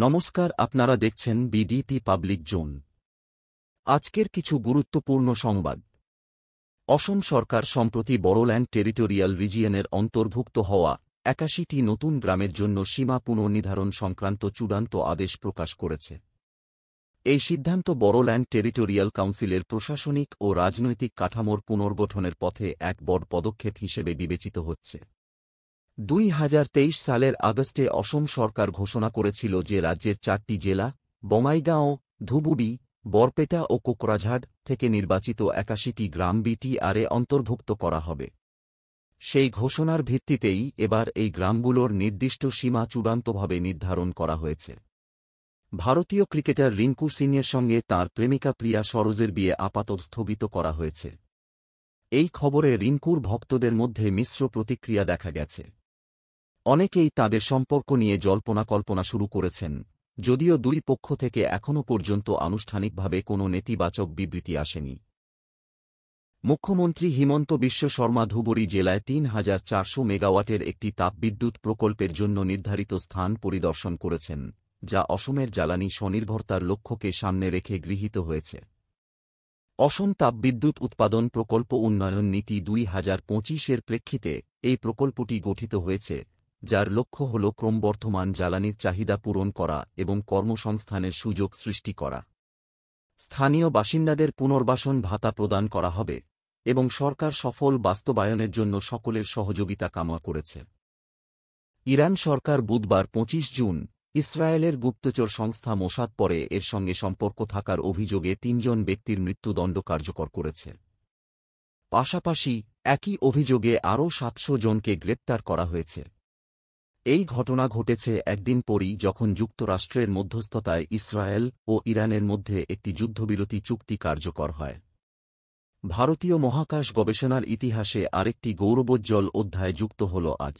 নমস্কার, আপনারা দেখছেন বিডিটি পাবলিক জোন। আজকের কিছু গুরুত্বপূর্ণ সংবাদ। অসম সরকার সম্প্রতি বড়োল্যান্ড টেরিটোরিয়াল রিজিয়নের অন্তর্ভুক্ত হওয়া ৮১টি নতুন গ্রামের জন্য সীমা পুনর্নির্ধারণ সংক্রান্ত চূড়ান্ত আদেশ প্রকাশ করেছে। এই সিদ্ধান্ত বড়োল্যান্ড টেরিটোরিয়াল কাউন্সিলের প্রশাসনিক ও রাজনৈতিক কাঠামোর পুনর্গঠনের পথে এক বড় পদক্ষেপ হিসেবে বিবেচিত হচ্ছে। ২০২৩ সালের আগস্টে অসম সরকার ঘোষণা করেছিল যে রাজ্যের ৪টি জেলা বঙাইগাঁও, ধুবুরি, বরপেটা ও কোকরাঝাড় থেকে নির্বাচিত ৮১টি গ্রাম বিটিআরে অন্তর্ভুক্ত করা হবে। সেই ঘোষণার ভিত্তিতেই এবার এই গ্রামগুলোর নির্দিষ্ট সীমা চূড়ান্তভাবে নির্ধারণ করা হয়েছে। ভারতীয় ক্রিকেটার রিঙ্কু সিংয়ের সঙ্গে তাঁর প্রেমিকা প্রিয়া সরোজের বিয়ে আপাতত স্থগিত করা হয়েছে। এই খবরে রিঙ্কুর ভক্তদের মধ্যে মিশ্র প্রতিক্রিয়া দেখা গেছে। অনেকেই তাদের সম্পর্ক নিয়ে জল্পনা কল্পনা শুরু করেছেন, যদিও দুই পক্ষ থেকে এখনও পর্যন্ত আনুষ্ঠানিকভাবে কোনো নেতিবাচক বিবৃতি আসেনি। মুখ্যমন্ত্রী হিমন্ত বিশ্ব শর্মা ধুবুরি জেলায় ৩,৪০০ মেগাওয়াটের একটি তাপবিদ্যুৎ প্রকল্পের জন্য নির্ধারিত স্থান পরিদর্শন করেছেন, যা অসমের জ্বালানি স্বনির্ভরতার লক্ষ্যকে সামনে রেখে গৃহীত হয়েছে। অসম তাপবিদ্যুৎ উৎপাদন প্রকল্প উন্নয়ন নীতি ২০২৫-এর প্রেক্ষিতে এই প্রকল্পটি গঠিত হয়েছে, যার লক্ষ্য হল ক্রমবর্ধমান জ্বালানির চাহিদা পূরণ করা এবং কর্মসংস্থানের সুযোগ সৃষ্টি করা। স্থানীয় বাসিন্দাদের পুনর্বাসন ভাতা প্রদান করা হবে এবং সরকার সফল বাস্তবায়নের জন্য সকলের সহযোগিতা কামনা করেছে। ইরান সরকার বুধবার ২৫ জুন ইসরায়েলের গুপ্তচর সংস্থা মোসাদ পরে এর সঙ্গে সম্পর্ক থাকার অভিযোগে ৩ জন ব্যক্তির মৃত্যুদণ্ড কার্যকর করেছে। পাশাপাশি একই অভিযোগে আরও ৭০০ জনকে গ্রেপ্তার করা হয়েছে। এই ঘটনা ঘটেছে একদিন পরই যখন যুক্তরাষ্ট্রের মধ্যস্থতায় ইসরায়েল ও ইরানের মধ্যে একটি যুদ্ধবিরতি চুক্তি কার্যকর হয়। ভারতীয় মহাকাশ গবেষণার ইতিহাসে আরেকটি গৌরবোজ্জ্বল অধ্যায় যুক্ত হল আজ।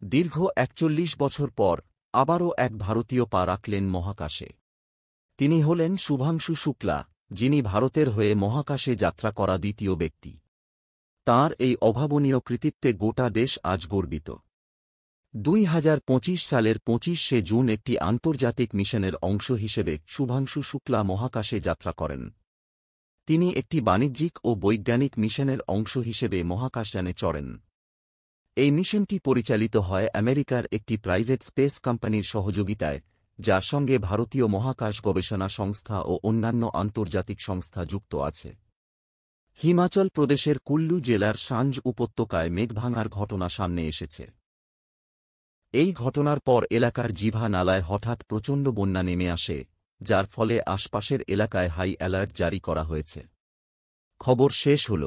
দীর্ঘ ৪১ বছর পর আবারও এক ভারতীয় পা রাখলেন মহাকাশে। তিনি হলেন শুভাংশু শুক্লা, যিনি ভারতের হয়ে মহাকাশে যাত্রা করা দ্বিতীয় ব্যক্তি। তাঁর এই অভাবনীয় কৃতিত্বে গোটা দেশ আজ গর্বিত। ২০২৫ সালের ২৫শে জুন একটি আন্তর্জাতিক মিশনের অংশ হিসেবে শুভাংশু শুক্লা মহাকাশে যাত্রা করেন। তিনি একটি বাণিজ্যিক ও বৈজ্ঞানিক মিশনের অংশ হিসেবে মহাকাশযানে চড়েন। এই মিশনটি পরিচালিত হয় আমেরিকার একটি প্রাইভেট স্পেস কোম্পানির সহযোগিতায়, যার সঙ্গে ভারতীয় মহাকাশ গবেষণা সংস্থা ও অন্যান্য আন্তর্জাতিক সংস্থা যুক্ত আছে। হিমাচল প্রদেশের কুল্লু জেলার সাঞ্জ উপত্যকায় মেঘভাঙার ঘটনা সামনে এসেছে। এই ঘটনার পর এলাকার জিভা নালায় হঠাৎ প্রচণ্ড বন্যা নেমে আসে, যার ফলে আশপাশের এলাকায় হাই অ্যালার্ট জারি করা হয়েছে। খবর শেষ হল।